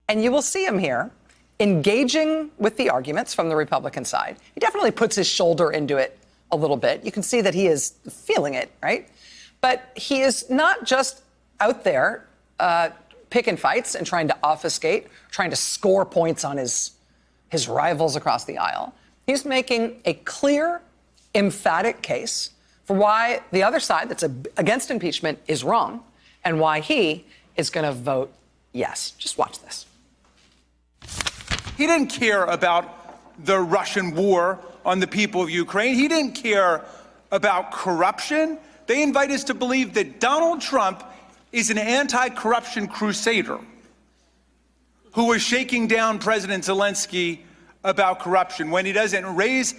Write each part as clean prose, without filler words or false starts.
And you will see him here engaging with the arguments from the Republican side. He definitely puts his shoulder into it a little bit. You can see that he is feeling it, right? But he is not just out there picking fights and trying to obfuscate, trying to score points on his rivals across the aisle. He's making a clear, emphatic case for why the other side that's against impeachment is wrong and why he is going to vote yes. Just watch this. He didn't care about the Russian war on the people of Ukraine. He didn't care about corruption. They invite us to believe that Donald Trump is an anti-corruption crusader who was shaking down President Zelensky about corruption when he doesn't raise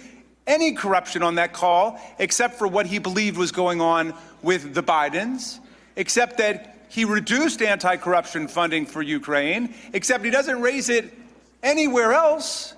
any corruption on that call except for what he believed was going on with the Bidens, except that he reduced anti-corruption funding for Ukraine, except he doesn't raise it anywhere else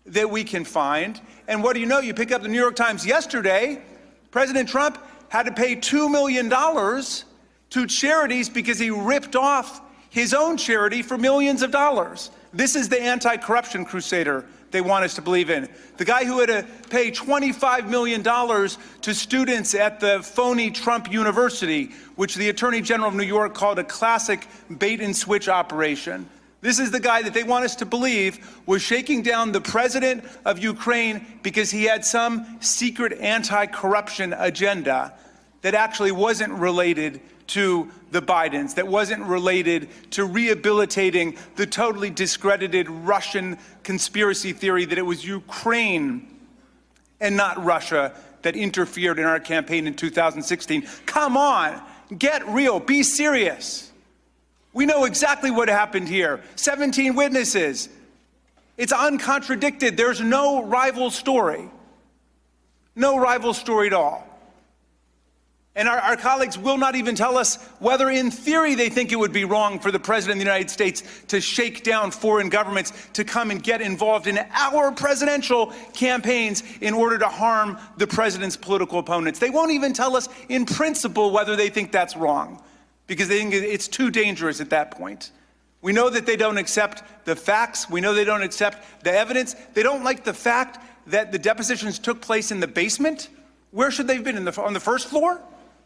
that we can find. And what do you know? You pick up the New York Times yesterday, President Trump had to pay $2 million to charities because he ripped off his own charity for millions of dollars. This is the anti-corruption crusader they want us to believe in. The guy who had to pay $25 million to students at the phony Trump University, which the Attorney General of New York called a classic bait and switch operation. This is the guy that they want us to believe was shaking down the president of Ukraine because he had some secret anti-corruption agenda that actually wasn't related to the Bidens, that wasn't related to rehabilitating the totally discredited Russian conspiracy theory that it was Ukraine and not Russia that interfered in our campaign in 2016. Come on, get real, be serious. We know exactly what happened here. 17 witnesses. It's uncontradicted. There's no rival story. No rival story at all. And our colleagues will not even tell us whether in theory they think it would be wrong for the President of the United States to shake down foreign governments to come and get involved in our presidential campaigns in order to harm the president's political opponents. They won't even tell us in principle whether they think that's wrong, because they think it's too dangerous at that point. We know that they don't accept the facts. We know they don't accept the evidence. They don't like the fact that the depositions took place in the basement. Where should they have been? On the first floor?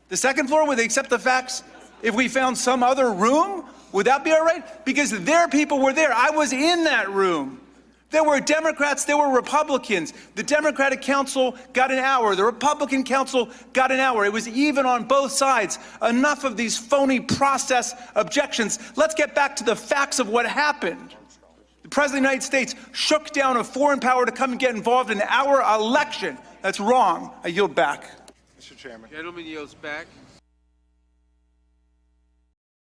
The second floor? Would they accept the facts? If we found some other room, would that be all right? Because their people were there. I was in that room. There were Democrats, there were Republicans. The Democratic counsel got an hour. The Republican counsel got an hour. It was even on both sides. Enough of these phony process objections. Let's get back to the facts of what happened. The President of the United States shook down a foreign power to come and get involved in our election. That's wrong. I yield back. Mr. Chairman. Gentleman yields back.